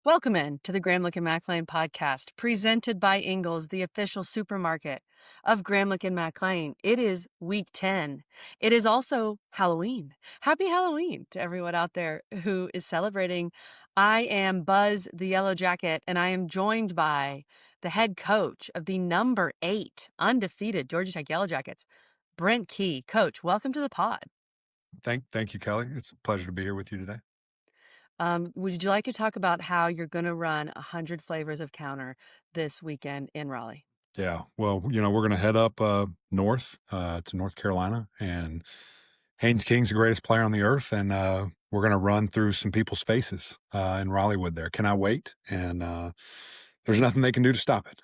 Welcome in to the Gramlich and McLean podcast, presented by Ingles, the official supermarket of Gramlich and McLean. It is week 10. It is also Halloween. Happy Halloween to everyone out there who is celebrating. I am Buzz the Yellow Jacket, and I am joined by the head coach of the number 8 undefeated Georgia Tech Yellow Jackets, Brent Key. Coach, welcome to the pod. Thank you, Kelly. It's a pleasure to be here with you today. Would you like to talk about how you're going to run 100 flavors of counter this weekend in Raleigh? Yeah. Well, we're going to head up north to North Carolina, and Haynes King's the greatest player on the earth, and we're going to run through some people's faces in Raleighwood there. Can I wait? And there's nothing they can do to stop it.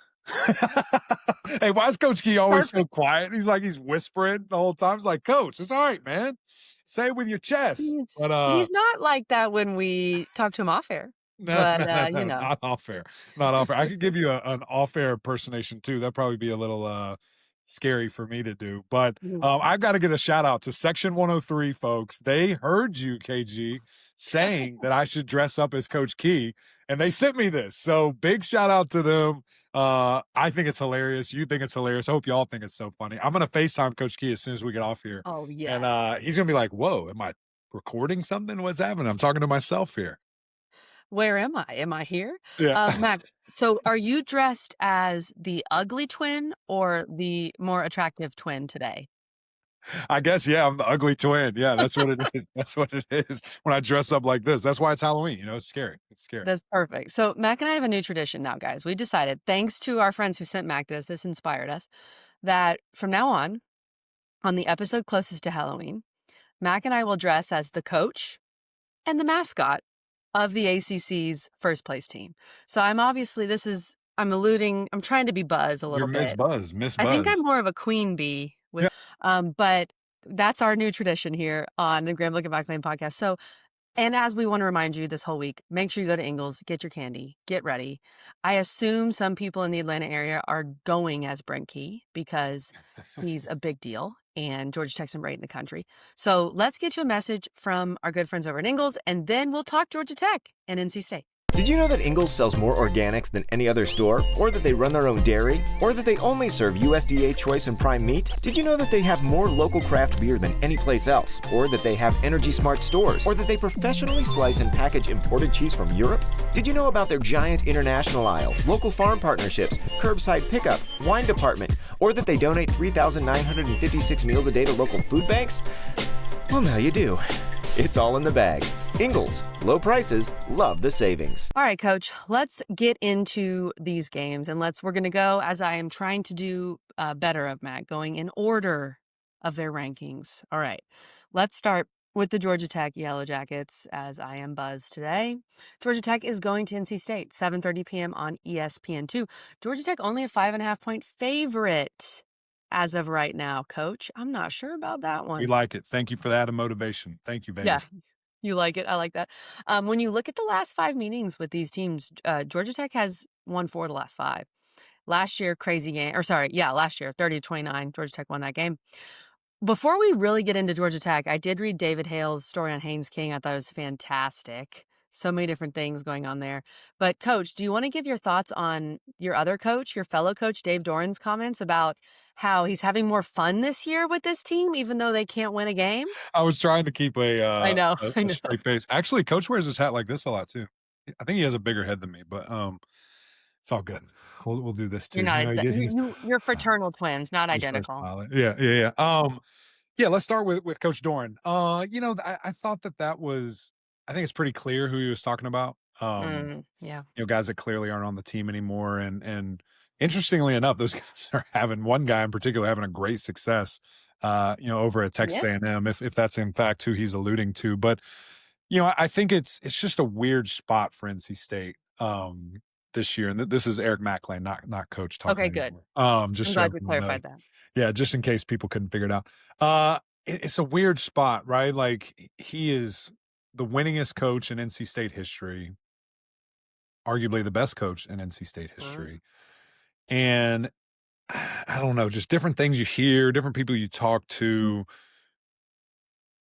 Hey, why is Coach Key always so quiet? He's whispering the whole time. It's like, Coach, it's all right, man. Say it with your chest. He's not like that when we talk to him off air. No, But, not off fair. Not off fair. I could give you an off air impersonation too. That'd probably be a little scary for me to do. But I've got to get a shout out to Section 103 folks. They heard you, KG, saying that I should dress up as Coach Key, and they sent me this. So big shout out to them. I think it's hilarious. You think it's hilarious. I hope y'all think it's so funny. I'm gonna FaceTime Coach Key as soon as we get off here. Oh, yeah. And he's gonna be like, "Whoa, am I recording something? What's happening? I'm talking to myself here." Where am I? Am I here? Yeah. Mac, so are you dressed as the ugly twin or the more attractive twin today? I guess, yeah, I'm the ugly twin. Yeah, that's what it is. That's what it is when I dress up like this. That's why it's Halloween. It's scary. It's scary. That's perfect. So Mac and I have a new tradition now, guys. We decided, thanks to our friends who sent Mac this inspired us, that from now on the episode closest to Halloween, Mac and I will dress as the coach and the mascot of the ACC's first place team. So I'm trying to be Buzz a You're little Miss bit. Buzz, Miss I think I'm Buzz. more of a queen bee with, but that's our new tradition here on the Graham Look at McLean podcast. So, and as we want to remind you this whole week, make sure you go to Ingles, get your candy, get ready. I assume some people in the Atlanta area are going as Brent Key because he's a big deal and Georgia Tech's number 8 in the country. So let's get you a message from our good friends over at Ingles, and then we'll talk Georgia Tech and NC State. Did you know that Ingles sells more organics than any other store? Or that they run their own dairy? Or that they only serve USDA choice and prime meat? Did you know that they have more local craft beer than any place else? Or that they have Energy Smart stores? Or that they professionally slice and package imported cheese from Europe? Did you know about their giant international aisle, local farm partnerships, curbside pickup, wine department? Or that they donate 3,956 meals a day to local food banks? Well, now you do. It's all in the bag. Ingles, low prices, love the savings. All right, Coach, let's get into these games, and we're going to go, as I am trying to do better of Matt, going in order of their rankings. All right, let's start with the Georgia Tech Yellow Jackets, as I am Buzz today. Georgia Tech is going to NC State, 7:30 p.m. on ESPN2. Georgia Tech only a 5.5-point favorite as of right now, Coach. I'm not sure about that one. We like it. Thank you for that motivation. Thank you, baby. Yeah, you like it. I like that. When you look at the last 5 meetings with these teams, Georgia Tech has won 4 of the last 5. Last year, last year, 30-29, Georgia Tech won that game. Before we really get into Georgia Tech, I did read David Hale's story on Haynes King. I thought it was fantastic. So many different things going on there. But, Coach, do you want to give your thoughts on your other coach, your fellow coach, Dave Doran's comments about how he's having more fun this year with this team, even though they can't win a game? I was trying to keep I know. a straight face. Actually, Coach wears his hat like this a lot too. I think he has a bigger head than me, but it's all good. We'll do this too. You're fraternal twins, not identical. Yeah. Yeah. Let's start with Coach Doran. I thought that was. I think it's pretty clear who he was talking about. Yeah. Guys that clearly aren't on the team anymore, and interestingly enough, those guys are one guy in particular having a great success. Over at Texas A&M, if that's in fact who he's alluding to. But I think it's just a weird spot for NC State this year, and this is Eric McLean, not Coach talking. Okay, good. Just I'm glad we clarified that. Yeah, just in case people couldn't figure it out. It's a weird spot, right? Like, he is the winningest coach in NC State history, arguably the best coach in NC State history. And I don't know, just different things you hear, different people you talk to.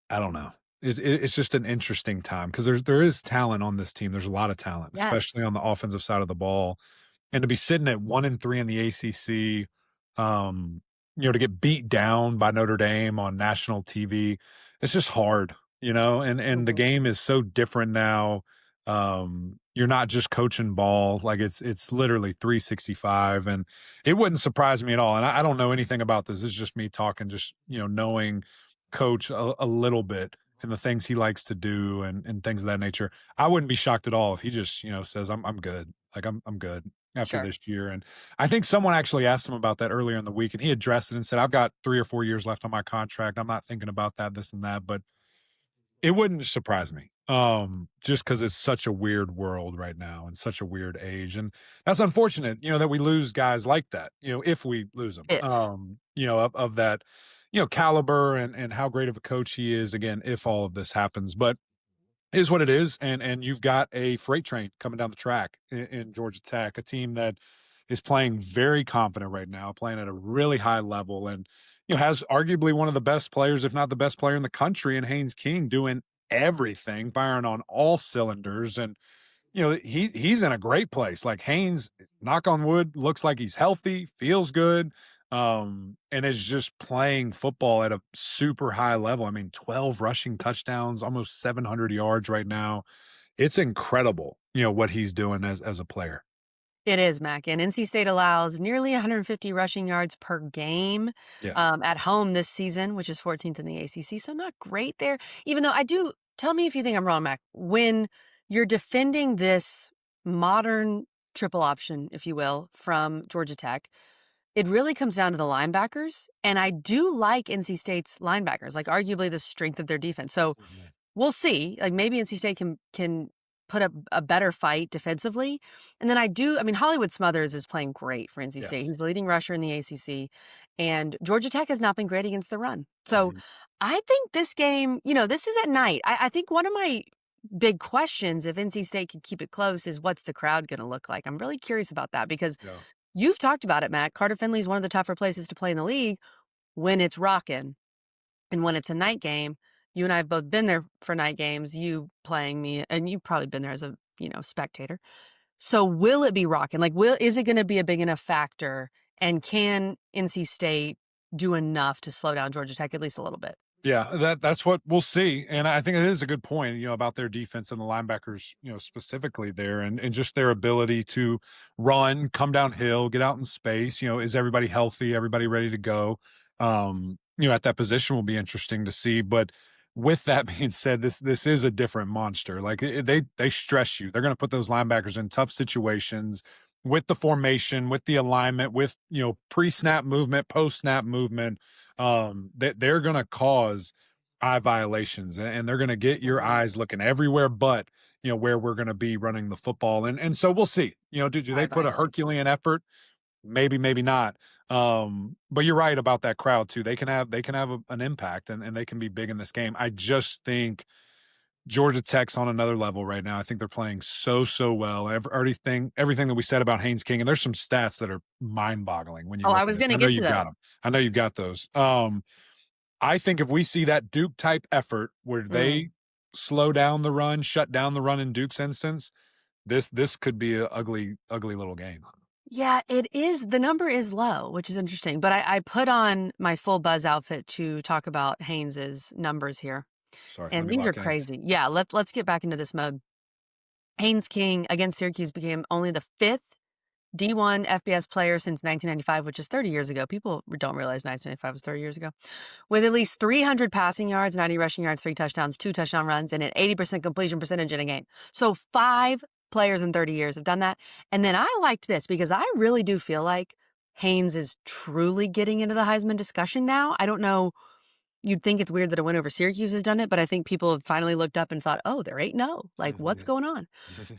I don't know. it's just an interesting time because there is talent on this team. There's a lot of talent, Yes. especially on the offensive side of the ball. And to be sitting at 1-3 in the ACC, to get beat down by Notre Dame on national TV, it's just hard, and the Mhm. game is so different now. You're not just coaching ball, like it's literally 365, and it wouldn't surprise me at all. And I don't know anything about this. It's just me talking, just knowing Coach a little bit and the things he likes to do and things of that nature. I wouldn't be shocked at all if he just says I'm good, like I'm good after Sure. this year. And I think someone actually asked him about that earlier in the week, and he addressed it and said, I've got 3 or 4 years left on my contract. I'm not thinking about that, this and that, but it wouldn't surprise me. Just because it's such a weird world right now and such a weird age. And that's unfortunate, that we lose guys like that, if we lose them, If. of that, caliber and how great of a coach he is, again, if all of this happens. But it is what it is, and you've got a freight train coming down the track in Georgia Tech, a team that is playing very confident right now, playing at a really high level, and has arguably one of the best players, if not the best player in the country, in Haynes King, doing everything, firing on all cylinders, and he's in a great place. Like Haynes, knock on wood, looks like he's healthy, feels good, and is just playing football at a super high level. I mean, 12 rushing touchdowns, almost 700 yards right now. It's incredible, what he's doing as a player. It is, Mac. And NC State allows nearly 150 rushing yards per game Yeah. at home this season, which is 14th in the ACC. So not great there. Even though I do, tell me if you think I'm wrong, Mac. When you're defending this modern triple option, if you will, from Georgia Tech, it really comes down to the linebackers. And I do like NC State's linebackers, like arguably the strength of their defense. So we'll see. Like maybe NC State can put up a better fight defensively. And then Hollywood Smothers is playing great for NC State. Yes. He's the leading rusher in the ACC. And Georgia Tech has not been great against the run. So Mhm. I think this game, this is at night. I think one of my big questions, if NC State can keep it close, is what's the crowd going to look like? I'm really curious about that because Yeah. you've talked about it, Matt. Carter Finley is one of the tougher places to play in the league when it's rocking. And when it's a night game, you and I have both been there for night games, you playing me, and you've probably been there as a, spectator. So will it be rocking? Like, is it going to be a big enough factor? And can NC State do enough to slow down Georgia Tech at least a little bit? Yeah, that's what we'll see. And I think it is a good point, about their defense and the linebackers, specifically there and just their ability to run, come downhill, get out in space. Is everybody healthy? Everybody ready to go? At that position will be interesting to see. But with that being said, this is a different monster. Like they stress you. They're going to put those linebackers in tough situations with the formation, with the alignment, with pre-snap movement, post-snap movement. They're going to cause eye violations, and they're going to get your eyes looking everywhere but where we're going to be running the football. And so we'll see. Do they Eye put a violation. Herculean effort? Maybe not. But you're right about that crowd too. They can have an impact, and they can be big in this game. I just think Georgia Tech's on another level right now. I think they're playing so well. Everything that we said about Haynes King, and there's some stats that are mind-boggling when you Oh, look I at was it. going to I know get to you've got those. them. I know you've got those. I think if we see that Duke type effort where they slow down the run, shut down the run in Duke's instance, this could be an ugly little game. Yeah, it is. The number is low, which is interesting. But I put on my full Buzz outfit to talk about Haynes's numbers here. Sorry, let And me these are lock in. crazy. Yeah, let's get back into this mode. Haynes King against Syracuse became only the 5th D1 FBS player since 1995, which is 30 years ago. People don't realize 1995 was 30 years ago. With at least 300 passing yards, 90 rushing yards, 3 touchdowns, 2 touchdown runs, and an 80% completion percentage in a game. So 5 players in 30 years have done that. And then I liked this because I really do feel like Haynes is truly getting into the Heisman discussion now. I don't know. You'd think it's weird that a win over Syracuse has done it, but I think people have finally looked up and thought, oh, they're 8-0. Like, what's going on?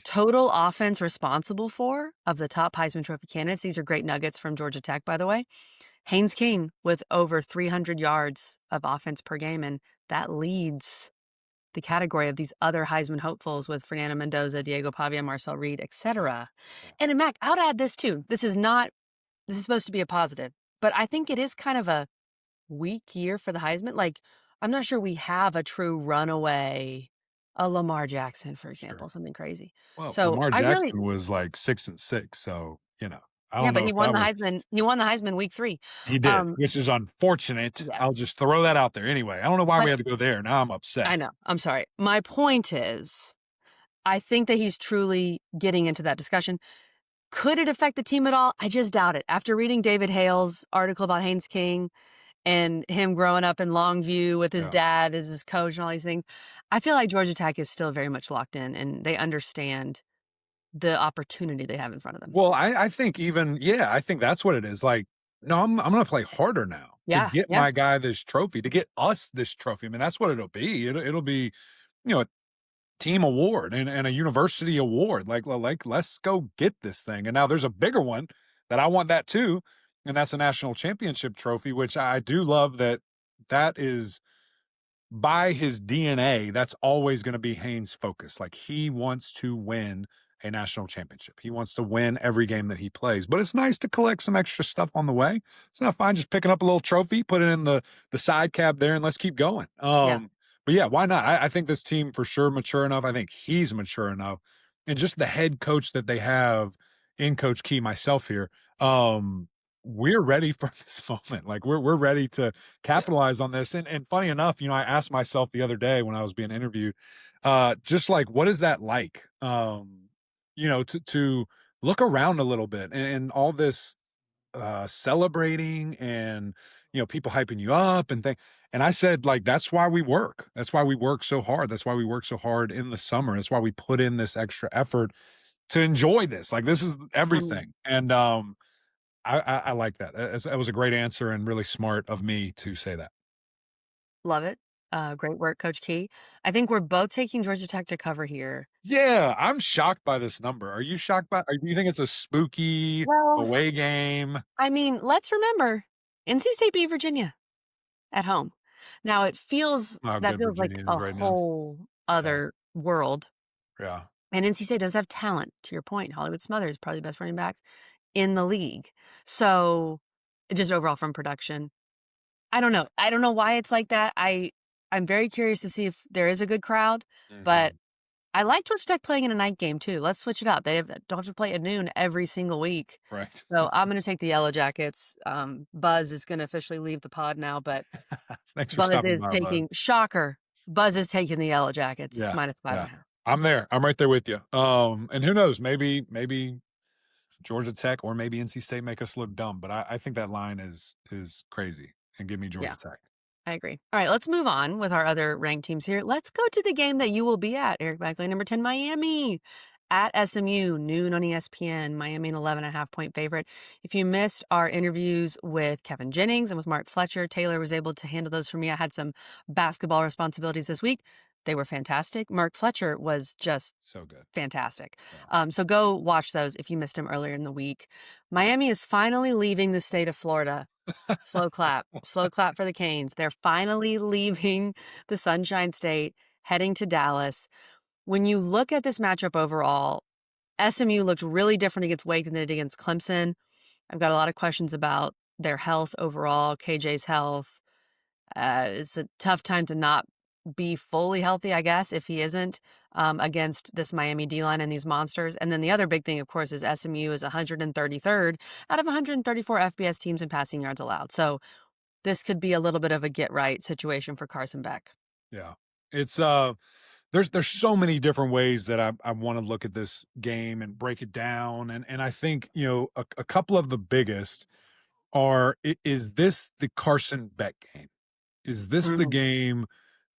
Total offense responsible for of the top Heisman Trophy candidates. These are great nuggets from Georgia Tech, by the way. Haynes King with over 300 yards of offense per game, and that leads the category of these other Heisman hopefuls with Fernando Mendoza, Diego Pavia, Marcel Reed, etc. And Mac, I'll add this too. This is supposed to be a positive, but I think it is kind of a weak year for the Heisman. Like, I'm not sure we have a true runaway, a Lamar Jackson, for Sure. example, something crazy. Well, So Lamar I really Jackson was like 6-6, so, I yeah, don't but know he if won that the was Heisman he won the Heisman week 3. he did, Um, which is unfortunate. I'll yes, just throw that out there anyway. I don't know why we but had to go there. Now I'm upset. I know, I'm sorry. My point is, I think that he's truly getting into that discussion. Could it affect the team at all? I just doubt it. After reading David Hale's article about Haynes King and him growing up in Longview with his Yeah. dad as his coach and all these things, I feel like Georgia Tech is still very much locked in and they understand the opportunity they have in front of them. Well, I think I think that's what it is. Like, no, I'm gonna play harder now to Yeah, get yeah, my guy this trophy, to get us this trophy. I mean, that's what it'll be. It'll be, a team award and a university award. Like let's go get this thing. And now there's a bigger one that I want that too, and that's a national championship trophy, which I do love that is by his DNA, that's always going to be Haynes' focus. Like he wants to win a national championship. He wants to win every game that he plays. But it's nice to collect some extra stuff on the way. It's not fine just picking up a little trophy, put it in the side cab there, and let's keep going. yeah. But yeah, why not? I think this team for sure mature enough. I think he's mature enough, and just the head coach that they have in Coach Key, myself here. We're ready for this moment. Like we're ready to capitalize on this. And funny enough, I asked myself the other day when I was being interviewed, just like, what is that like? To look around a little bit and all this celebrating and people hyping you up and things. And I said, like, that's why we work. That's why we work so hard. That's why we work so hard in the summer. That's why we put in this extra effort to enjoy this. Like this is Um, everything. And I like that. That was a great answer and really smart of me to say that. Love it. Great work, Coach Key. I think we're both taking Georgia Tech to cover here. Yeah, I'm shocked by this number. Are you shocked by? Or do you think it's a spooky Well, away game? I mean, let's remember NC State beat Virginia at home. Now How that good feels like Virginia is a right now. whole Yeah, other world. yeah. And NC State does have talent, to your point. Hollywood Smothers, probably the best running back in the league. So just overall from production. I don't know. I don't know why it's like that. I'm very curious to see if there is a good crowd, but Mhm. I like Georgia Tech playing in a night game too. Let's switch it up. Don't have to play at noon every single week. Right. So I'm going to take the Yellow Jackets. Buzz is going to officially leave the pod now, but Thanks for Buzz stopping is by, bud. taking shocker. Buzz is taking the Yellow Jackets Yeah, minus five yeah. and a half. I'm there. I'm right there with you. And who knows? Maybe Georgia Tech or maybe NC State make us look dumb. But I think that line is crazy. And give me Yeah. Georgia Tech. I agree. All right, let's move on with our other ranked teams here. Let's go to the game that you will be at, Eric Backley, number 10, Miami at SMU, noon on ESPN. Miami, an 11.5-point favorite. If you missed our interviews with Kevin Jennings and with Mark Fletcher, Taylor was able to handle those for me. I had some basketball responsibilities this week. They were fantastic. Mark Fletcher was just So good. fantastic. Yeah. So go watch those if you missed him earlier in the week. Miami is finally leaving the state of Florida. Slow clap for the Canes. They're finally leaving the Sunshine State, heading to Dallas. When you look at this matchup overall, SMU looked really different against Wake than they did against Clemson. I've got a lot of questions about their health overall, KJ's health. It's a tough time to not be fully healthy, I guess, if he isn't, against this Miami D-line and these monsters. And then the other big thing, of course, is SMU is 133rd out of 134 FBS teams in passing yards allowed. So this could be a little bit of a get-right situation for Carson Beck. Yeah. It's there's so many different ways that I want to look at this game and break it down. And I think, a couple of the biggest are, is this the Carson Beck game? Is this the Mhm. game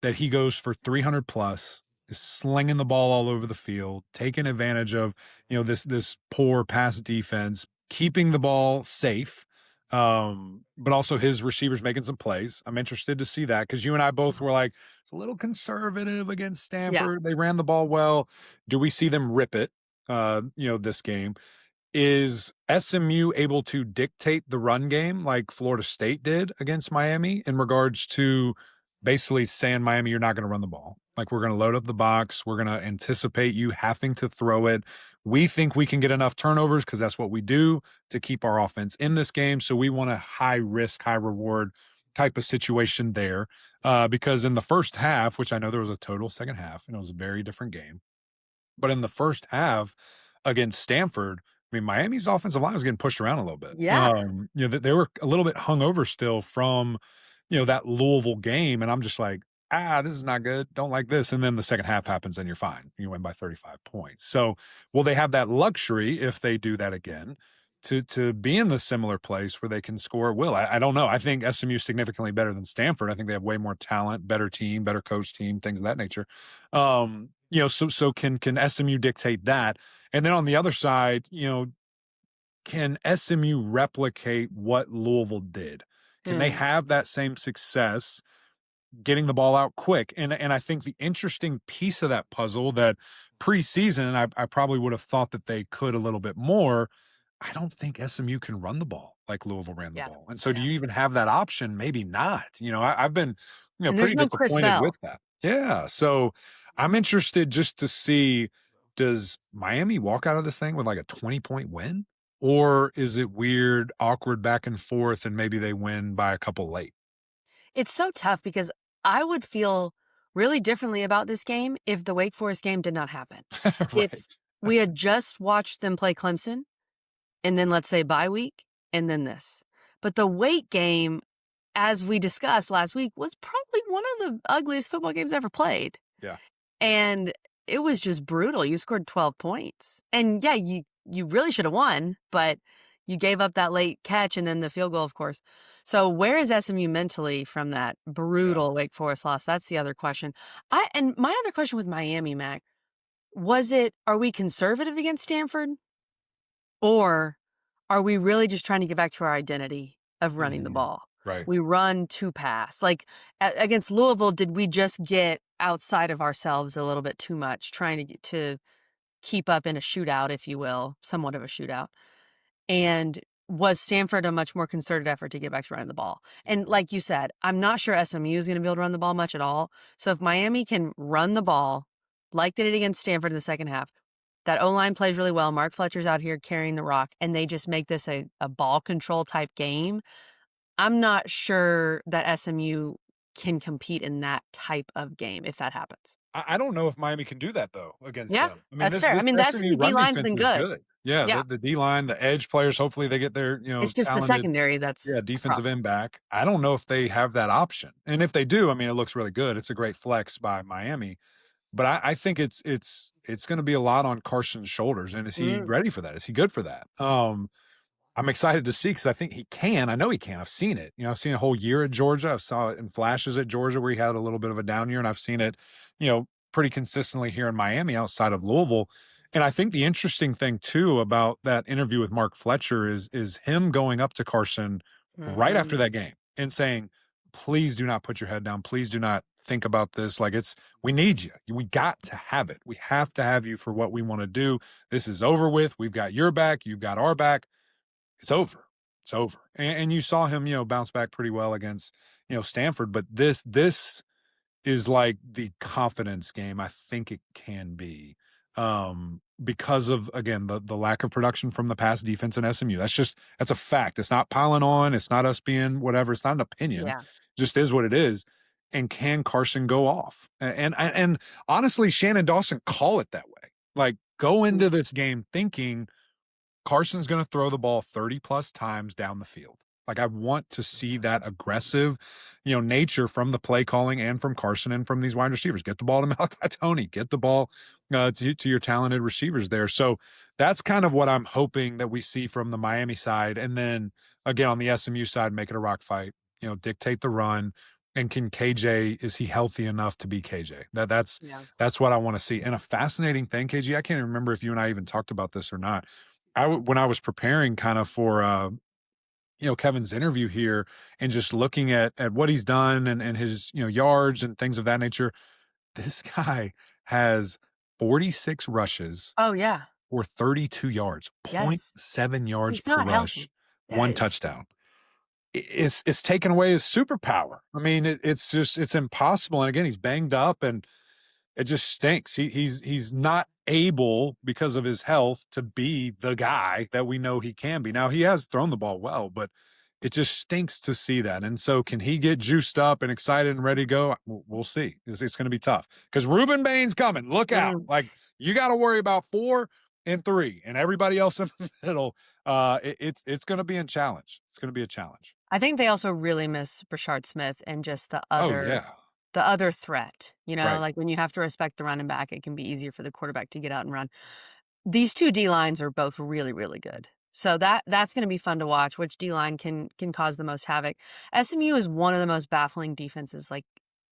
that he goes for 300 plus, is slinging the ball all over the field, taking advantage of, this poor pass defense, keeping the ball safe, but also his receivers making some plays. I'm interested to see that because you and I both were like, it's a little conservative against Yeah. Stanford. They ran the ball well. Do we see them rip it, this game? Is SMU able to dictate the run game like Florida State did against Miami in regards to basically saying, Miami, you're not going to run the ball. Like, we're going to load up the box. We're going to anticipate you having to throw it. We think we can get enough turnovers because that's what we do to keep our offense in this game. So we want a high risk, high reward type of situation there, because in the first half, which I know there was a total second half, and it was a very different game, but in the first half against Stanford, I mean, Miami's offensive line was getting pushed around a little bit. Yeah. They were a little bit hungover still from, that Louisville game, and I'm just like, this is not good. Don't like this. And then the second half happens and you're fine. You win by 35 points. So will they have that luxury if they do that again to be in the similar place where they can score at will? I don't know. I think SMU is significantly better than Stanford. I think they have way more talent, better team, better coach team, things of that nature. So can SMU dictate that? And then on the other side, can SMU replicate what Louisville did? Can they have that same success getting the ball out quick? And I think the interesting piece of that puzzle that preseason, I probably would have thought that they could a little bit more. I don't think SMU can run the ball like Louisville ran the ball. And so do you even have that option? Maybe not. I've been, And there's pretty no Chris disappointed Bell. with that. Yeah. So I'm interested just to see, does Miami walk out of this thing with like a 20-point win? Or is it weird, awkward back and forth, and maybe they win by a couple late? It's so tough because I would feel really differently about this game if the Wake Forest game did not happen. Right. If we had just watched them play Clemson, and then let's say bye week, and then this. But the Wake game, as we discussed last week, was probably one of the ugliest football games ever played. Yeah. And it was just brutal. You scored 12 points. And yeah, you really should have won, but you gave up that late catch and then the field goal, of course. So where is SMU mentally from that brutal Wake Forest loss? That's the other question. And my other question with Miami, Mac, are we conservative against Stanford? Or are we really just trying to get back to our identity of running the ball? Right. We run to pass. Like against Louisville, did we just get outside of ourselves a little bit too much, trying to keep up in a shootout, if you will, somewhat of a shootout? And was Stanford a much more concerted effort to get back to running the ball? And like you said, I'm not sure SMU is going to be able to run the ball much at all. So if Miami can run the ball like they did against Stanford in the second half, that O-line plays really well. Mark Fletcher's out here carrying the rock, and they just make this a ball control type game. I'm not sure that SMU can compete in that type of game if that happens. I don't know if Miami can do that, though, against Yeah, them. that's fair. I mean, the SMU D-line's been good. Yeah, the D-line, the edge players, hopefully they get their, it's just talented, the secondary that's defensive end back. I don't know if they have that option. And if they do, I mean, it looks really good. It's a great flex by Miami. But I think it's going to be a lot on Carson's shoulders. And is he ready for that? Is he good for that? I'm excited to see because I think he can. I know he can. I've seen it. I've seen a whole year at Georgia. I've saw it in flashes at Georgia where he had a little bit of a down year, and I've seen it, pretty consistently here in Miami outside of Louisville. And I think the interesting thing too about that interview with Mark Fletcher is him going up to Carson right after that game and saying, please do not put your head down. Please do not think about this. Like we need you. We got to have it. We have to have you for what we want to do. This is over with. We've got your back. You've got our back. It's over. It's over. And you saw him, bounce back pretty well against, Stanford. But this is like the confidence game I think it can be. Because of, again, the lack of production from the pass defense in SMU. That's a fact. It's not piling on. It's not us being whatever. It's not an opinion. Yeah. Just is what it is. And can Carson go off? And honestly, Shannon Dawson call it that way. Like go into this game thinking Carson's going to throw the ball 30 plus times down the field. Like I want to see that aggressive, nature from the play calling and from Carson and from these wide receivers. Get the ball to Malachi Tony. Get the ball to your talented receivers there. So that's kind of what I'm hoping that we see from the Miami side. And then again, on the SMU side, make it a rock fight, dictate the run. And can KJ, is he healthy enough to be KJ? That's what I want to see. And a fascinating thing, KG, I can't even remember if you and I even talked about this or not. When I was preparing kind of for, Kevin's interview here and just looking at what he's done and his, yards and things of that nature, this guy has 46 rushes. Oh, yeah. Or 32 yards, yes. 0.7 yards he's per rush, one touchdown. It's taken away his superpower. I mean, it's impossible. And again, he's banged up and it just stinks. He's not able because of his health to be the guy that we know he can be. Now he has thrown the ball well, but it just stinks to see that. And so can he get juiced up and excited and ready to go? We'll see. It's going to be tough because Reuben Bain's coming. Look out. Like, you got to worry about 4 and 3 and everybody else in the middle. It's going to be a challenge. It's going to be a challenge. I think they also really miss Brashard Smith and just the other threat. You know, Right. like when you have to respect the running back, it can be easier for the quarterback to get out and run. These two D-lines are both really, really good. So that's going to be fun to watch. Which D-line can cause the most havoc? SMU is one of the most baffling defenses like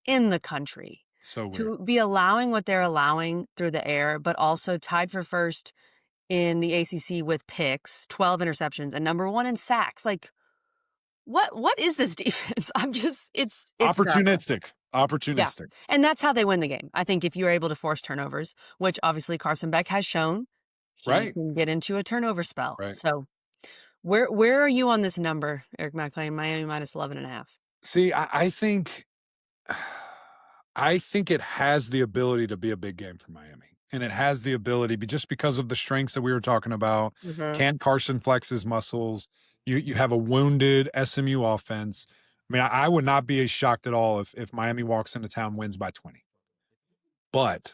in the country. So weird. To be allowing what they're allowing through the air, but also tied for first in the ACC with picks, 12 interceptions, and number 1 in sacks. Like, what is this defense? It's opportunistic. Yeah. And that's how they win the game. I think if you're able to force turnovers, which obviously Carson Beck has shown, he can get into a turnover spell. Right. So where are you on this number, Eric McLean? Miami minus 11.5. See, I think it has the ability to be a big game for Miami. And it has the ability, just because of the strengths that we were talking about. Can Carson flex his muscles? You have a wounded SMU offense. I mean, I would not be shocked at all if Miami walks into town, wins by 20. But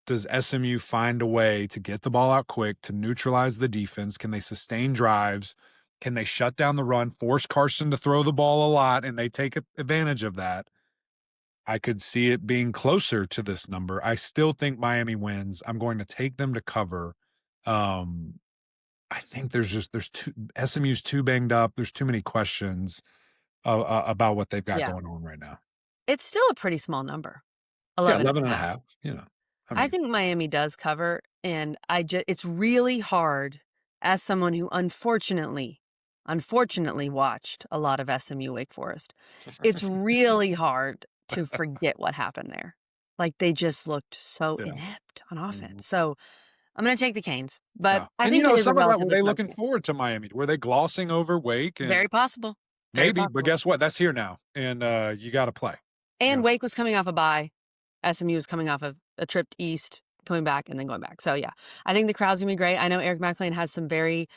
does SMU find a way to get the ball out quick, to neutralize the defense? Can they sustain drives? Can they shut down the run, force Carson to throw the ball a lot, and they take advantage of that? I could see it being closer to this number. I still think Miami wins. I'm going to take them to cover. I think SMU's too banged up. There's too many questions about what they've got going on right now. It's still a pretty small number. 11.5. You know, I think Miami does cover, and it's really hard as someone who unfortunately watched a lot of SMU Wake Forest. It's really hard to forget what happened there. Like, they just looked so inept on offense. So I'm going to take the Canes, but I think some of that, were they looking forward to Miami? Were they glossing over Wake? Very possible. Maybe, but guess what? That's here now, and you got to play. And Wake was coming off a bye. SMU was coming off of a trip east, coming back, and then going back. So, yeah, I think the crowd's going to be great. I know Eric McLean has some very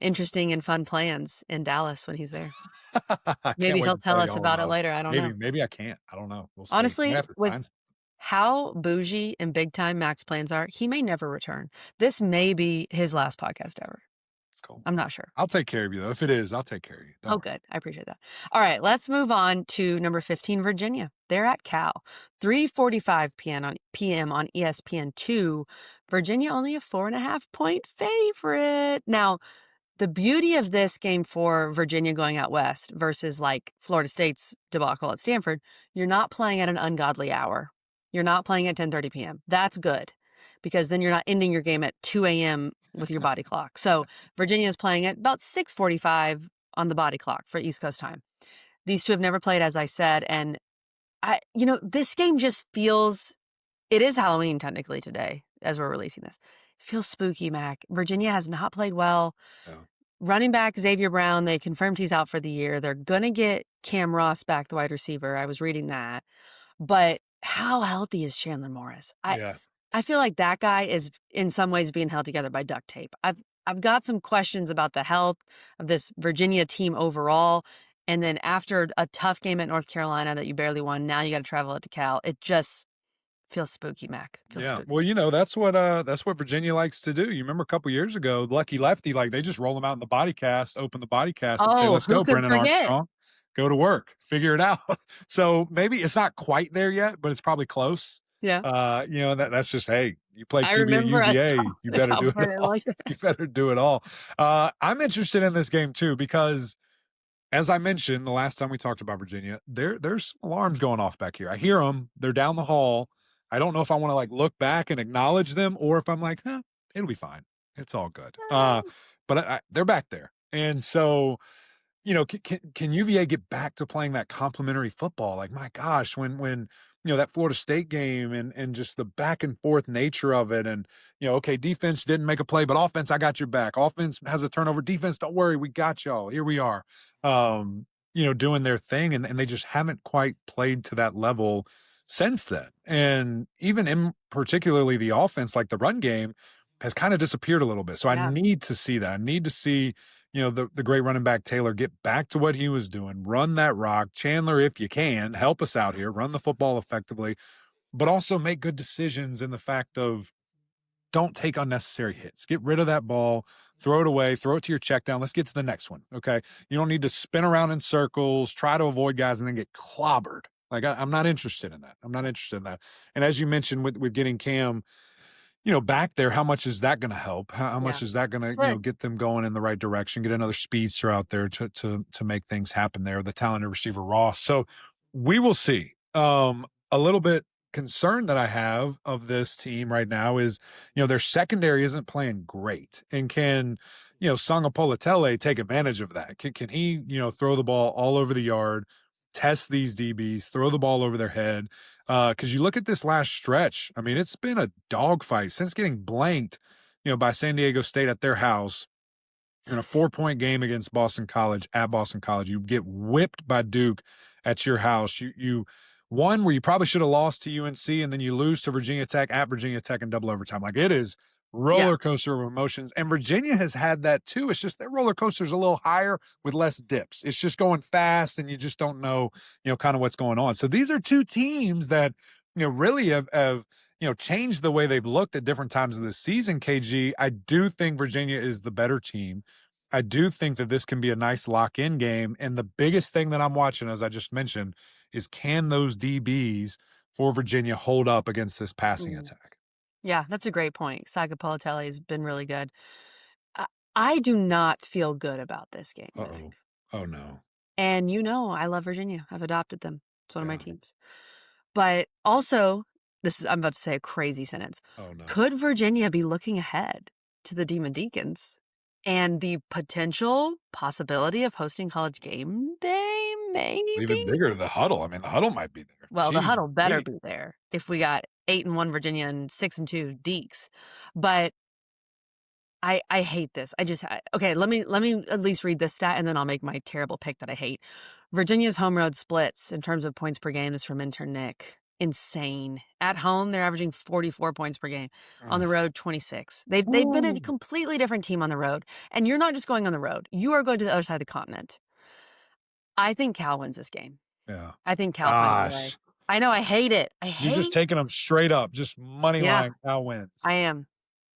interesting and fun plans in Dallas when he's there. Maybe he'll tell us about it later. I don't know. Maybe I can't. I don't know. We'll see. Honestly, with how bougie and big time Mac's plans are, he may never return. This may be his last podcast ever. It's cool. I'm not sure. I'll take care of you, though. If it is, I'll take care of you. Don't worry. Good. I appreciate that. All right, let's move on to number 15, Virginia. They're at Cal. 3:45 p.m. on ESPN2. Virginia only a 4.5-point favorite. Now, the beauty of this game for Virginia going out west versus like Florida State's debacle at Stanford, you're not playing at an ungodly hour. You're not playing at 10:30 p.m. That's good, because then you're not ending your game at 2 a.m. with your body clock. So Virginia is playing at about 6:45 on the body clock for East Coast time. These two have never played, as I said, and this game just feels, it is Halloween technically today as we're releasing this. It feels spooky, Mac. Virginia has not played well. Yeah. Running back Xavier Brown, they confirmed he's out for the year. They're going to get Cam Ross back, the wide receiver. I was reading that. But how healthy is Chandler Morris? I feel like that guy is in some ways being held together by duct tape. I've got some questions about the health of this Virginia team overall. And then after a tough game at North Carolina that you barely won, now you got to travel it to Cal. It just feels spooky, Mac. Spooky. Well, that's what Virginia likes to do. You remember a couple years ago, Lucky Lefty, like they just roll them out in the body cast, open the body cast, and say, "Let's go, Brennan Armstrong." Go to work, figure it out. So maybe it's not quite there yet, but it's probly close. Yeah. That's just, hey, you play QB at UVA, you better do it all. You better do it all. I'm interested in this game too, because as I mentioned the last time we talked about Virginia, there's some alarms going off back here. I hear them. They're down the hall. I don't know if I want to like look back and acknowledge them, or if I'm like, it'll be fine. It's all good. But they're back there. And so, can UVA get back to playing that complementary football? Like, my gosh, when that Florida State game and just the back and forth nature of it. And, okay, defense didn't make a play, but offense, I got your back. Offense has a turnover. Defense, don't worry, we got y'all. Here we are, doing their thing. And they just haven't quite played to that level since then. And even in particularly the offense, like the run game, has kind of disappeared a little bit. So I need to see that. I need to see, the great running back Taylor get back to what he was doing, run that rock. Chandler, if you can, help us out here, run the football effectively, but also make good decisions in the fact of don't take unnecessary hits. Get rid of that ball, throw it away, throw it to your check down. Let's get to the next one. Okay. You don't need to spin around in circles, try to avoid guys and then get clobbered. Like I'm not interested in that. I'm not interested in that. And as you mentioned with getting Cam, back there, how much is that going to help? How much is that going to, get them going in the right direction? Get another speedster out there to make things happen there. The talented receiver Ross. So we will see. A little bit concern that I have of this team right now is, their secondary isn't playing great, and can, Sangapolatele take advantage of that? Can he, throw the ball all over the yard, test these DBs, throw the ball over their head? Because you look at this last stretch, I mean, it's been a dogfight since getting blanked, by San Diego State at their house in a 4-point game against Boston College at Boston College. You get whipped by Duke at your house. You one where you probably should have lost to UNC, and then you lose to Virginia Tech at Virginia Tech in double overtime. Like, it is roller coaster of emotions. And Virginia has had that too. It's just their roller coaster is a little higher with less dips. It's just going fast, and you just don't know, kind of what's going on. So these are two teams that, really have changed the way they've looked at different times of the season, KG. I do think Virginia is the better team. I do think that this can be a nice lock-in game. And the biggest thing that I'm watching, as I just mentioned, is can those DBs for Virginia hold up against this passing attack? Yeah, that's a great point. Saga Politelli has been really good. I do not feel good about this game. Uh-oh. Oh, no. And I love Virginia. I've adopted them. It's one of my teams. But also, I'm about to say a crazy sentence. Oh, no. Could Virginia be looking ahead to the Demon Deacons and the potential possibility of hosting College Game Day? Maybe. Even bigger, the Huddle. I mean, the Huddle might be there. Well, the Huddle better be there if we got 8-1 Virginia and 6-2 Deeks. But I hate this. Okay, let me at least read this stat, and then I'll make my terrible pick that I hate. Virginia's home road splits in terms of points per game is from intern Nick. Insane. At home, they're averaging 44 points per game. On the road, 26. They've been a completely different team on the road. And you're not just going on the road. You are going to the other side of the continent. I think Cal wins this game. Yeah. I think Cal finds a way. I know. I hate it. You're just taking them straight up. Just money line. Cal wins. I am.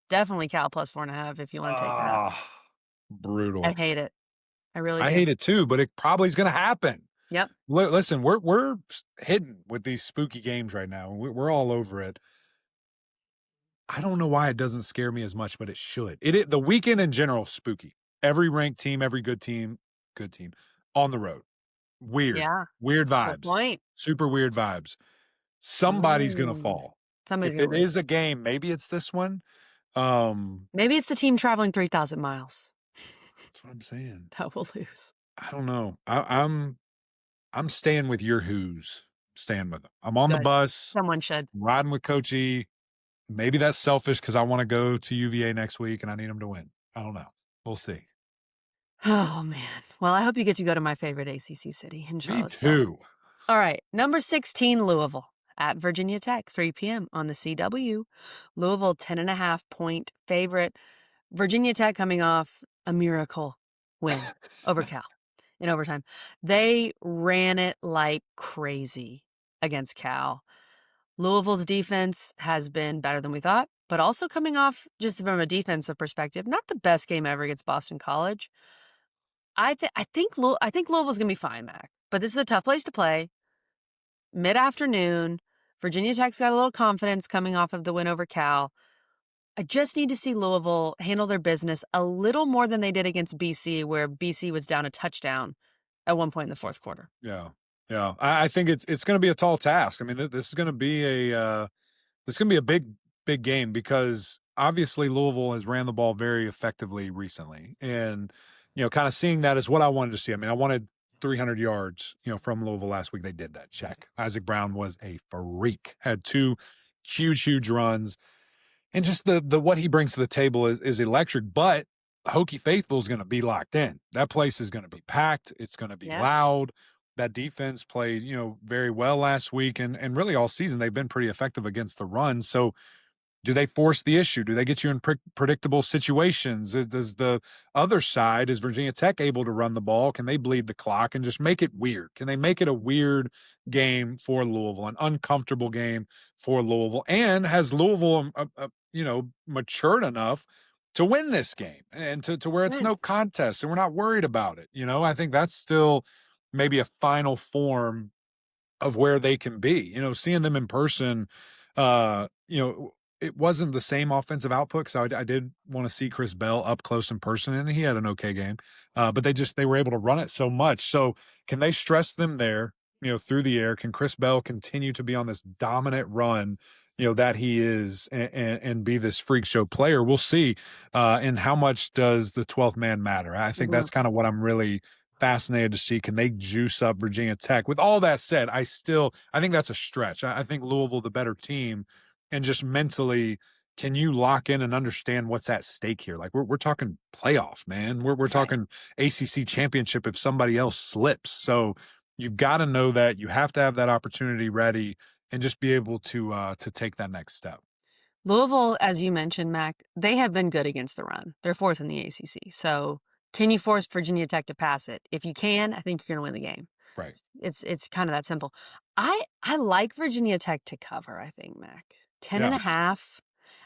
Definitely Cal plus 4.5 if you want to take that. Brutal. I hate it. I really do. I hate it too, but it probably is going to happen. Yep. Listen, we're hidden with these spooky games right now. We're all over it. I don't know why it doesn't scare me as much, but it should. The weekend in general, spooky. Every ranked team, every good team on the road. Weird. Yeah. Weird vibes. Good point. Super weird vibes. Somebody's going to fall. Somebody's if it is a game, maybe it's this one. Maybe it's the team traveling 3,000 miles. That's what I'm saying. That will lose. I don't know. I'm staying with your Who's. Staying with them. I'm on the bus. Someone should. I'm riding with Coach E. Maybe that's selfish because I want to go to UVA next week and I need them to win. I don't know. We'll see. Oh, man. Well, I hope you get to go to my favorite ACC city in Charlottesville. Me too. All right. Number 16, Louisville at Virginia Tech, 3 p.m. on the CW. Louisville, 10.5-point favorite. Virginia Tech coming off a miracle win over Cal in overtime. They ran it like crazy against Cal. Louisville's defense has been better than we thought, but also coming off, just from a defensive perspective, not the best game ever against Boston College. I think Louisville's going to be fine, Mac, but this is a tough place to play. Mid-afternoon, Virginia Tech's got a little confidence coming off of the win over Cal. I just need to see Louisville handle their business a little more than they did against BC, where BC was down a touchdown at one point in the fourth quarter. Yeah. Yeah. I think it's going to be a tall task. I mean, this is going to be a big game because obviously Louisville has ran the ball very effectively recently. And, kind of seeing that is what I wanted to see. I mean, I wanted 300 yards, from Louisville last week. They did that. Check. Isaac Brown was a freak, had 2 huge runs. And just the what he brings to the table is electric, but Hokie Faithful is going to be locked in. That place is going to be packed. It's going to be loud. That defense played, very well last week and really all season. They've been pretty effective against the run. So Do they force the issue? Do they get you in predictable situations? Does the other side, is Virginia Tech able to run the ball? Can they bleed the clock and just make it weird? Can they make it a weird game for Louisville, an uncomfortable game for Louisville? And has Louisville, matured enough to win this game and to where it's no contest and we're not worried about it? I think that's still maybe a final form of where they can be. Seeing them in person, it wasn't the same offensive output, so I did want to see Chris Bell up close in person, and he had an okay game. But they were able to run it so much. So can they stress them there, through the air? Can Chris Bell continue to be on this dominant run, that he is, and be this freak show player? We'll see. And how much does the 12th man matter? I think that's kind of what I'm really fascinated to see. Can they juice up Virginia Tech? With all that said, I think that's a stretch. I think Louisville, the better team, and just mentally, can you lock in and understand what's at stake here? Like we're talking playoff, man. We're talking ACC championship if somebody else slips. So you've got to know that. You have to have that opportunity ready and just be able to take that next step. Louisville, as you mentioned, Mac, they have been good against the run. They're 4th in the ACC. So can you force Virginia Tech to pass it? If you can, I think you're going to win the game. Right. It's kind of that simple. I like Virginia Tech to cover, I think, Mac. 10.5.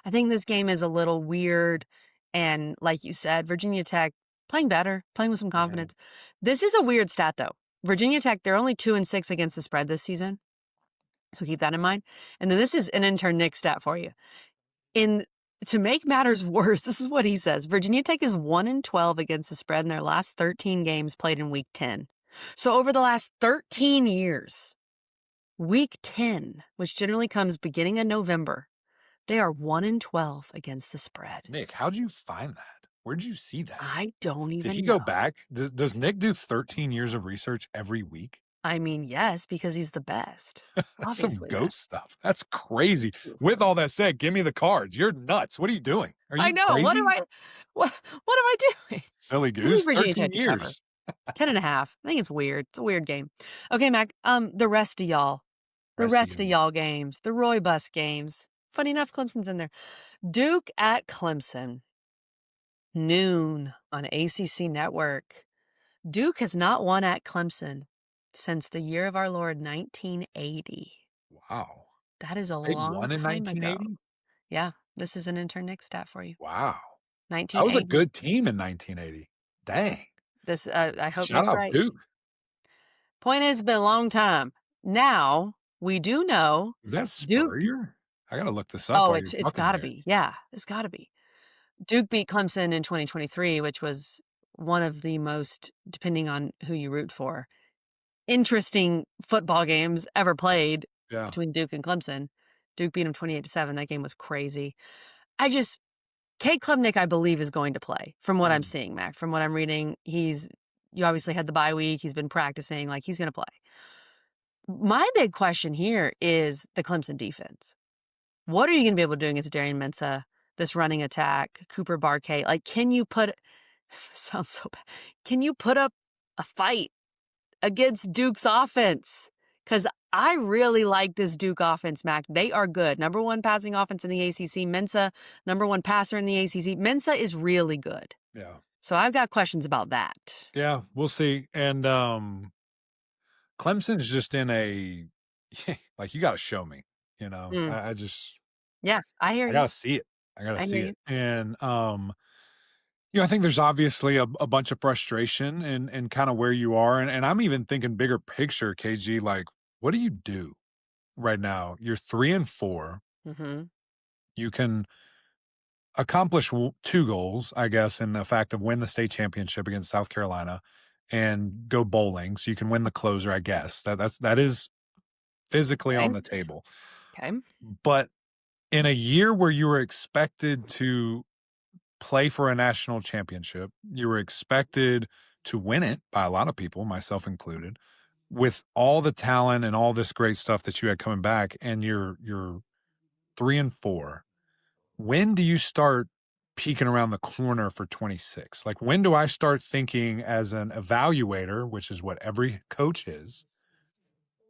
I think this game is a little weird. And like you said, Virginia Tech playing better, playing with some confidence. This is a weird stat, though. Virginia Tech, they're only 2-6 against the spread this season. So keep that in mind. And then this is an intern Nick stat for you. To make matters worse, this is what he says. Virginia Tech is 1-12 against the spread in their last 13 games played in week 10. So over the last 13 years, week 10, which generally comes beginning of November, they are 1-12 against the spread. Nick, how'd you find that? Where'd you see that? I don't even know. Did he go back? Does Nick do 13 years of research every week? I mean, yes, because he's the best. That's some ghost stuff. That's crazy. With all that said, give me the cards. You're nuts. What are you doing? Are you I know. crazy? What am I doing? Silly goose. Virginia 13 Tech to cover. years. 10.5. I think it's weird. It's a weird game. Okay, Mac. The rest of y'all. The rest of y'all games. The Roy Bus games. Funny enough, Clemson's in there. Duke at Clemson. Noon on ACC Network. Duke has not won at Clemson since the year of our Lord 1980. Wow. That is a They long won in time 1980? ago. Yeah, this is an intern Nick stat for you. Wow. 1980. That was a good team in 1980. Dang. This I hope Shout you're out right. Duke. Point is, it's been a long time. Now we do know. Is that Spurrier? I gotta look this up. Oh, it's got to be. Yeah, it's got to be. Duke beat Clemson in 2023, which was one of the most, depending on who you root for, interesting football games ever played between Duke and Clemson. Duke beat them 28-7. That game was crazy. Cade Klubnik, I believe, is going to play from what I'm seeing, Mac. From what I'm reading, you obviously had the bye week. He's been practicing. Like, he's going to play. My big question here is the Clemson defense. What are you going to be able to do against Darian Mensah, this running attack, Cooper Barkay? Like, can you put sounds so bad. Can you put up a fight against Duke's offense? Because I really like this Duke offense, Mac. They are good. Number 1 passing offense in the ACC. Mensah, number 1 passer in the ACC. Mensah is really good. Yeah. So I've got questions about that. Yeah, we'll see. And Clemson's just in a like, you got to show me. I just I hear you. I got to see it. I got to see hear it. And I think there's obviously a bunch of frustration and kind of where you are. And I'm even thinking bigger picture, KG, like, what do you do right now? You're 3-4. Mm-hmm. You can accomplish 2 goals, I guess, in the fact of win the state championship against South Carolina and go bowling. So you can win the closer, I guess. That is physically on the table. Okay. But in a year where you were expected to play for a national championship, you were expected to win it by a lot of people, myself included, with all the talent and all this great stuff that you had coming back, and you're 3-4. When do you start peeking around the corner for 26? Like, when do I start thinking as an evaluator, which is what every coach is,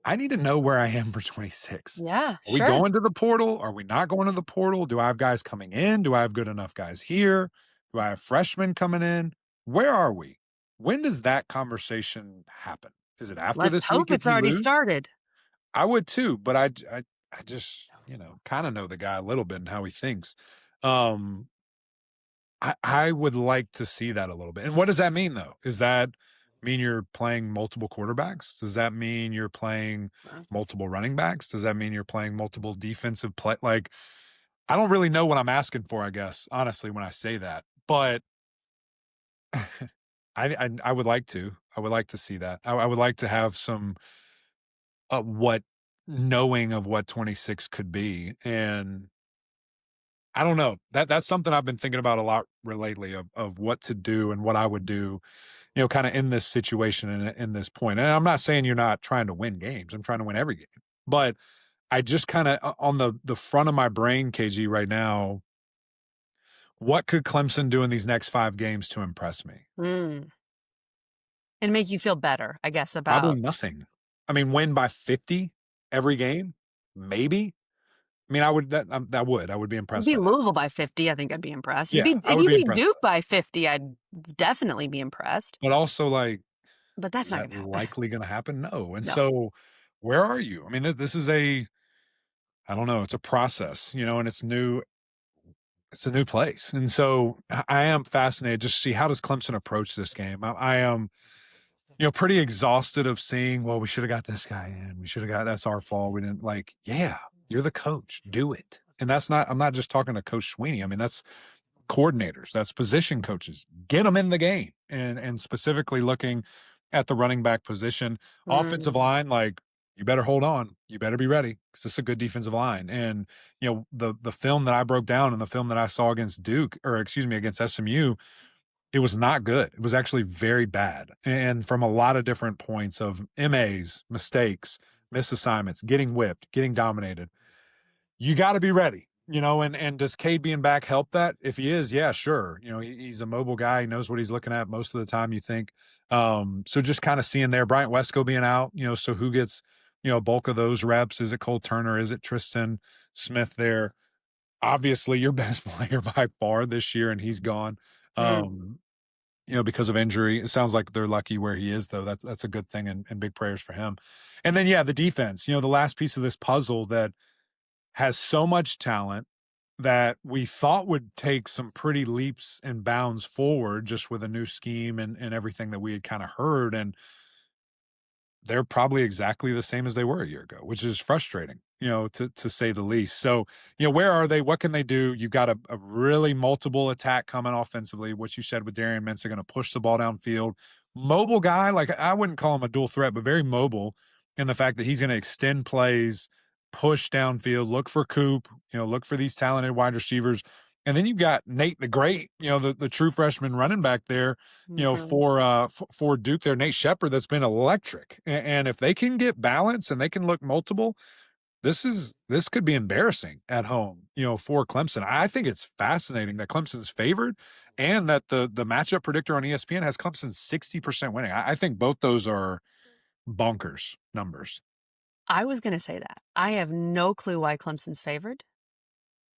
I need to know where I am for 26. Yeah, Are we sure. going to the portal? Are we not going to the portal? Do I have guys coming in? Do I have good enough guys here? Do I have freshmen coming in? Where are we? When does that conversation happen? Is it after Let's this hope week if it's you already lose? started. I would too, but I just, kind of know the guy a little bit and how he thinks. Um, I would like to see that a little bit. And what does that mean though? Does that mean you're playing multiple quarterbacks? Does that mean you're playing multiple running backs? Does that mean you're playing multiple defensive play? Like, I don't really know what I'm asking for, I guess, honestly, when I say that. But I would like to. I would like to see that. I would like to have some what knowing of what 26 could be. And I don't know. That's something I've been thinking about a lot lately of what to do and what I would do, kind of in this situation and in this point. And I'm not saying you're not trying to win games. I'm trying to win every game. But I just kind of on the front of my brain, KG, right now, what could Clemson do in these next 5 games to impress me? Mm. And make you feel better, I guess, Probably about nothing. I mean, win by 50 every game, maybe. I mean, I would be you impressed by beat that. Louisville by 50, I think I'd be impressed. Yeah, I If would you be beat impressed Duke by that. by 50, I'd definitely be impressed. But also, like, But that's is not that gonna happen. likely going to happen? No. And No. so, where are you? I mean, this is I don't know, it's a process, and it's new. It's a new place. And so I am fascinated just to see how does Clemson approach this game. I am, pretty exhausted of seeing, well, we should have got this guy in. We should have got, that's our fault. We didn't yeah, you're the coach. Do it. And I'm not just talking to Coach Sweeney. I mean, that's coordinators, that's position coaches. Get them in the game. And specifically looking at the running back position, offensive Mm, line, you better hold on. You better be ready because this is a good defensive line. And the film that I broke down and the film that I saw against Duke, or excuse me, against SMU, it was not good. It was actually very bad, and from a lot of different points of MAs, mistakes, missed assignments, getting whipped, getting dominated. You got to be ready. And does Cade being back help that? If he is, yeah, sure. He's a mobile guy. He knows what he's looking at most of the time, you think. So just kind of seeing there, Bryant Wesco being out, so who gets, a bulk of those reps? Is it Cole Turner? Is it Tristan Smith there? Obviously your best player by far this year, and he's gone. mm. Um, because of injury. It sounds like they're lucky where he is, though. That's a good thing, and big prayers for him. And then, yeah, the defense, the last piece of this puzzle that has so much talent that we thought would take some pretty leaps and bounds forward just with a new scheme and everything that we had kind of heard. And they're probably exactly the same as they were a year ago, which is frustrating, to say the least. So, where are they? What can they do? You've got a really multiple attack coming offensively, what you said with Darian Mensah, going to push the ball downfield. Mobile guy, I wouldn't call him a dual threat, but very mobile in the fact that he's going to extend plays, push downfield, look for Coop, look for these talented wide receivers. And then you've got Nate the Great, the true freshman running back there, Mhm. for Duke there, Nate Shepard, that's been electric. And if they can get balance and they can look multiple, this could be embarrassing at home, for Clemson. I think it's fascinating that Clemson's favored and that the matchup predictor on ESPN has Clemson 60% winning. I think both those are bonkers numbers. I was gonna say that. I have no clue why Clemson's favored.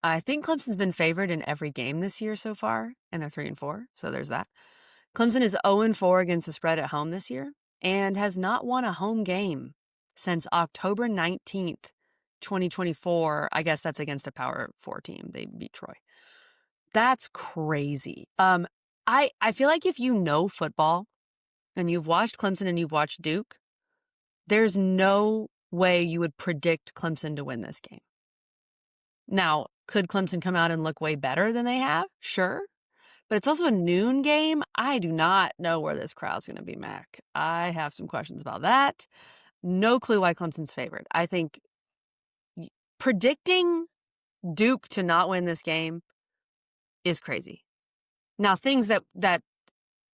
I think Clemson's been favored in every game this year so far, and they're 3-4, so there's that. Clemson is 0-4 against the spread at home this year and has not won a home game since October 19th, 2024. I guess that's against a Power 4 team. They beat Troy. That's crazy. I feel like if you know football and you've watched Clemson and you've watched Duke, there's no way you would predict Clemson to win this game. Now, could Clemson come out and look way better than they have? Sure. But it's also a noon game. I do not know where this crowd's going to be, Mac. I have some questions about that. No clue why Clemson's favored. I think predicting Duke to not win this game is crazy. Now, things that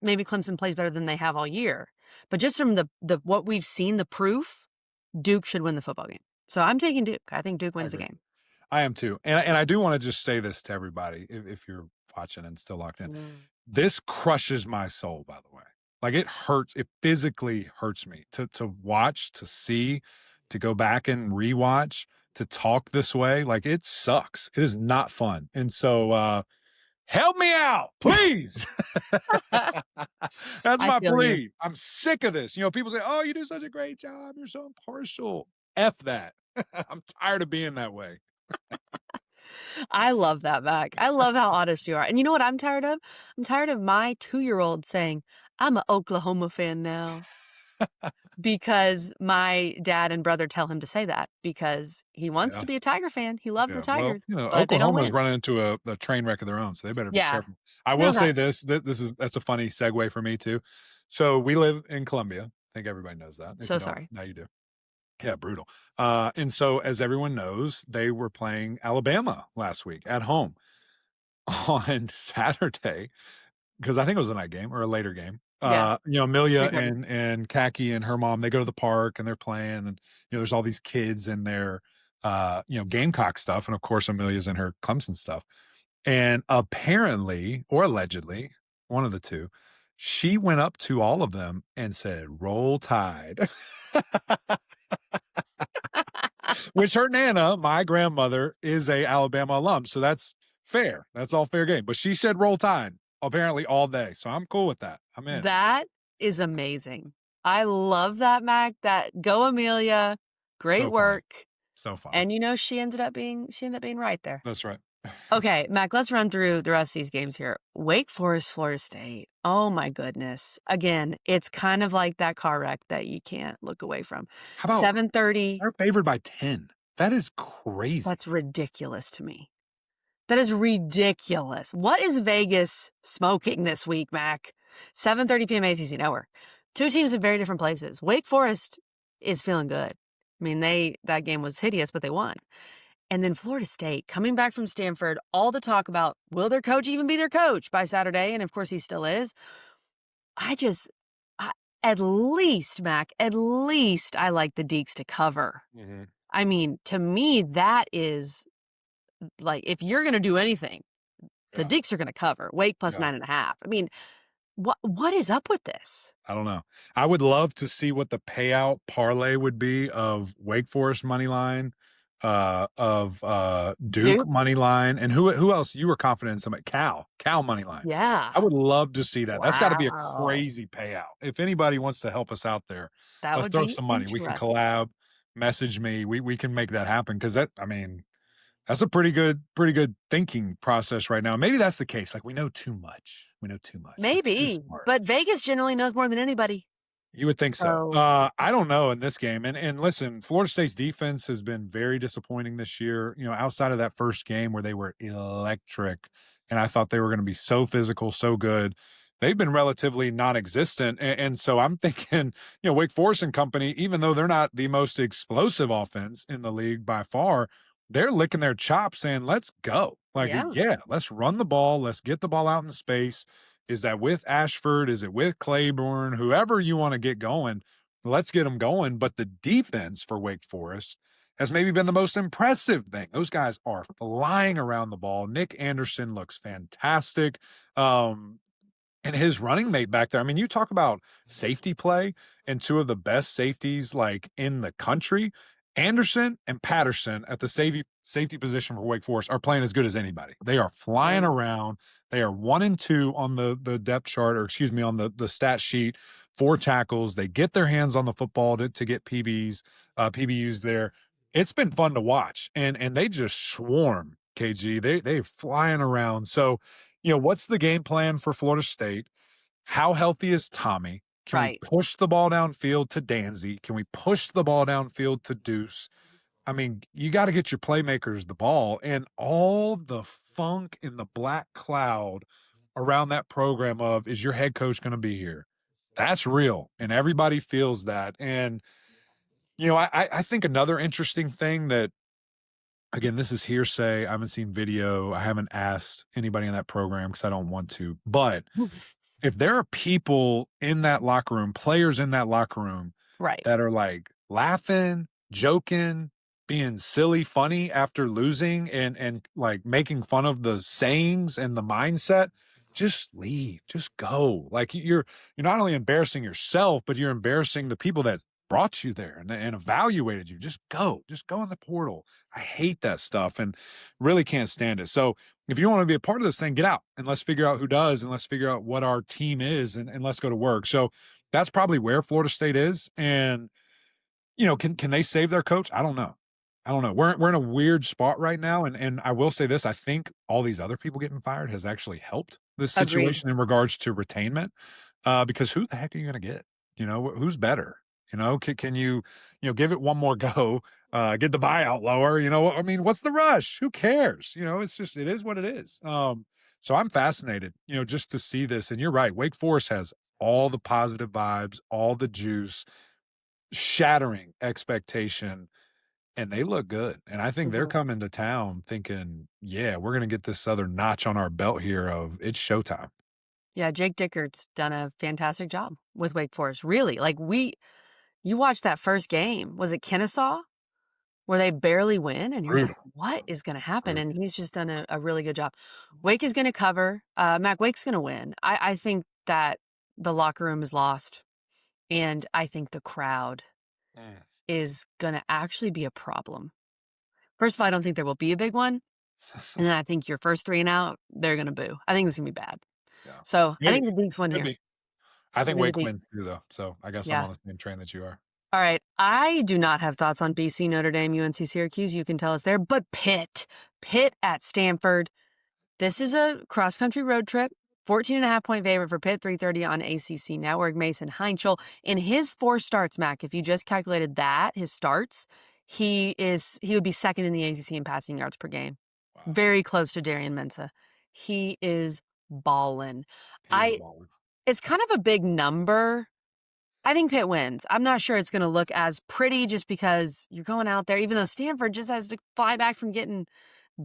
maybe Clemson plays better than they have all year, but just from the what we've seen, the proof, Duke should win the football game. So I'm taking Duke. I think Duke wins the game. I am too. And I do want to just say this to everybody, if you're watching and still locked in. This crushes my soul, by the way. It hurts. It physically hurts me to watch, to see, to go back and rewatch, to talk this way. Like, it sucks. It is not fun. And so, help me out, please. That's I my feel you. plea. I'm sick of this. People say, oh, you do such a great job. You're so impartial. F that. I'm tired of being that way. I love that, Mac. I love how honest you are. And you know what I'm tired of? I'm tired of my 2-year-old saying, I'm an Oklahoma fan now. Because my dad and brother tell him to say that because he wants to be a Tiger fan. He loves the Tigers, but they don't Oklahoma's win. running into a train wreck of their own, so they better be Yeah. careful. I will say this, that's a funny segue for me too. So we live in Columbia. I think everybody knows that. If So you don't, sorry. now you do. Yeah, brutal. And so as everyone knows, they were playing Alabama last week at home on Saturday, because I think it was a night game or a later game. Yeah. Amelia Great one. and Kaki and her mom, they go to the park and they're playing, and there's all these kids in their Gamecock stuff, and of course Amelia's in her Clemson stuff. And apparently, or allegedly, one of the two, she went up to all of them and said, "Roll Tide." Which her Nana, my grandmother, is a Alabama alum, so that's fair. That's all fair game. But she said "Roll Tide" apparently all day, so I'm cool with that. I'm in. That is amazing. I love that, Mac. That go Amelia. Great So work. So fun. And she ended up being right there. That's right. Okay, Mac, let's run through the rest of these games here. Wake Forest, Florida State. Oh my goodness. Again, it's kind of like that car wreck that you can't look away from. How about 7:30? They're favored by 10. That is crazy. That's ridiculous to me. That is ridiculous. What is Vegas smoking this week, Mac? 7:30 p.m. ACC Network. Two teams in very different places. Wake Forest is feeling good. I mean, that game was hideous, but they won. And then Florida State coming back from Stanford, all the talk about will their coach even be their coach by Saturday? And of course he still is. At least, Mac, at least I like the Deeks to cover. Mm-hmm. I mean, to me, that is like, if you're going to do anything, the Deeks are going to cover. Wake plus 9.5. I mean, what is up with this? I don't know. I would love to see what the payout parlay would be of Wake Forest money line, of Duke money line, and who else? You were confident in somebody. Cal money line. Yeah. I would love to see that. Wow. That's got to be a crazy payout. If anybody wants to help us out there, let's throw some money. We can collab, message me. We can make that happen, because that's a pretty good thinking process right now. Maybe that's the case. Like, we know too much. Maybe, but Vegas generally knows more than anybody. You would think so. I don't know in this game. And listen, Florida State's defense has been very disappointing this year. Outside of that first game where they were electric, and I thought they were going to be so physical, so good, they've been relatively non-existent. And so I'm thinking, Wake Forest and company, even though they're not the most explosive offense in the league by far, they're licking their chops saying, let's go. Like, yeah, let's run the ball. Let's get the ball out in space. Is that with Ashford? Is it with Claiborne? Whoever you want to get going, let's get them going. But the defense for Wake Forest has maybe been the most impressive thing. Those guys are flying around the ball. Nick Anderson looks fantastic. And his running mate back there. I mean, you talk about safety play and two of the best safeties like in the country. Anderson and Patterson at the safety position for Wake Forest are playing as good as anybody. They are flying around. They are 1 and 2 on the depth chart, or excuse me, on the stat sheet. 4 tackles. They get their hands on the football to get PBUs there. It's been fun to watch, and they just swarm. KG, they're flying around. So, what's the game plan for Florida State? How healthy is Tommy? Can we push the ball downfield to Danzy? Can we push the ball downfield to Deuce? I mean, you got to get your playmakers the ball, and all the funk in the black cloud around that program of, is your head coach going to be here? That's real, and everybody feels that. And, I think another interesting thing that, again, this is hearsay. I haven't seen video. I haven't asked anybody in that program because I don't want to. But if there are people in that locker room, players in that locker room, that are like laughing, joking, being silly, funny after losing, and like making fun of the sayings and the mindset, just leave, just go. Like, you're not only embarrassing yourself, but you're embarrassing the people that brought you there and evaluated you. Just go in the portal. I hate that stuff and really can't stand it. So if you want to be a part of this thing, get out and let's figure out who does, and let's figure out what our team is, and let's go to work. So that's probably where Florida State is. And, can they save their coach? I don't know. We're in a weird spot right now. And I will say this, I think all these other people getting fired has actually helped this situation in regards to retainment. Because who the heck are you going to get? Who's better? Can you give it one more go, get the buyout lower? I mean, what's the rush? Who cares? It is what it is. So I'm fascinated, just to see this. And you're right. Wake Forest has all the positive vibes, all the juice, shattering expectation, and they look good. And I think they're coming to town thinking, yeah, we're going to get this other notch on our belt here of it's showtime. Yeah, Jake Dickert's done a fantastic job with Wake Forest. Really, you watched that first game. Was it Kennesaw where they barely win? And you're like, what is going to happen? And he's just done a really good job. Wake is going to cover. Mac, Wake's going to win. I think that the locker room is lost. And I think the crowd is going to actually be a problem. First of all, I don't think there will be a big one. And then I think your first 3 and out, they're going to boo. I think it's going to be bad. Yeah. So I think the Deacs win here. I think Wake wins too, though. So I guess I'm on the same train that you are. All right. I do not have thoughts on BC, Notre Dame, UNC, Syracuse. You can tell us there. But Pitt at Stanford. This is a cross-country road trip. 14.5-point favorite for Pitt, 3:30 on ACC Network. Mason Heinchel, in his 4 starts, Mac, if you just calculated that, his starts, he would be second in the ACC in passing yards per game. Wow. Very close to Darian Mensah. He is ballin'. It's kind of a big number. I think Pitt wins. I'm not sure it's going to look as pretty just because you're going out there, even though Stanford just has to fly back from getting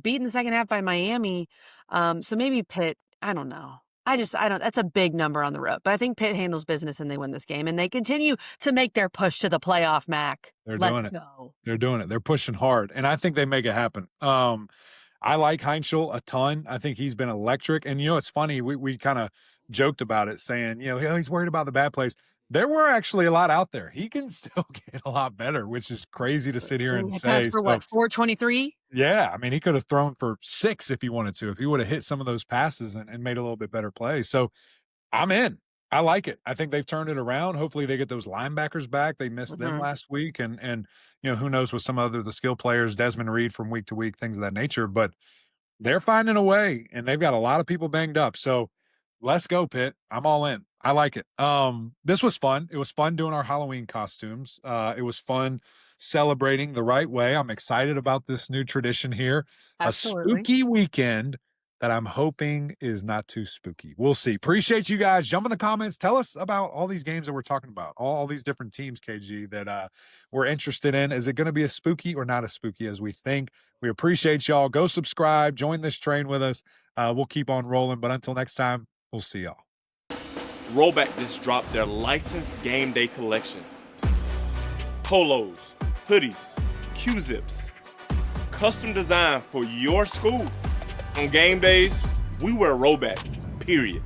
beat in the second half by Miami. So maybe Pitt, I don't know. That's a big number on the road. But I think Pitt handles business and they win this game. And they continue to make their push to the playoff, Mac. Let's doing it. Go. They're doing it. They're pushing hard. And I think they make it happen. I like Heinchel a ton. I think he's been electric. And, it's funny. We kind of joked about it saying, he's worried about the bad plays. There were actually a lot out there. He can still get a lot better, which is crazy to sit here and say. For what, 423? Yeah. I mean, he could have thrown for 6 if he wanted to, if he would have hit some of those passes and made a little bit better plays. So I'm in. I like it. I think they've turned it around. Hopefully they get those linebackers back. They missed them last week. And who knows with some other the skill players, Desmond Reed from week to week, things of that nature. But they're finding a way, and they've got a lot of people banged up. So let's go, Pitt. I'm all in. I like it. This was fun. It was fun doing our Halloween costumes. It was fun celebrating the right way. I'm excited about this new tradition here. Absolutely. A spooky weekend that I'm hoping is not too spooky. We'll see. Appreciate you guys. Jump in the comments. Tell us about all these games that we're talking about, all these different teams, KG, that we're interested in. Is it going to be as spooky or not as spooky as we think? We appreciate y'all. Go subscribe. Join this train with us. We'll keep on rolling. But until next time, we'll see y'all. Rollback just dropped their licensed game day collection. Polos, hoodies, Q-zips. Custom designed for your school. On game days, we wear Rollback, period.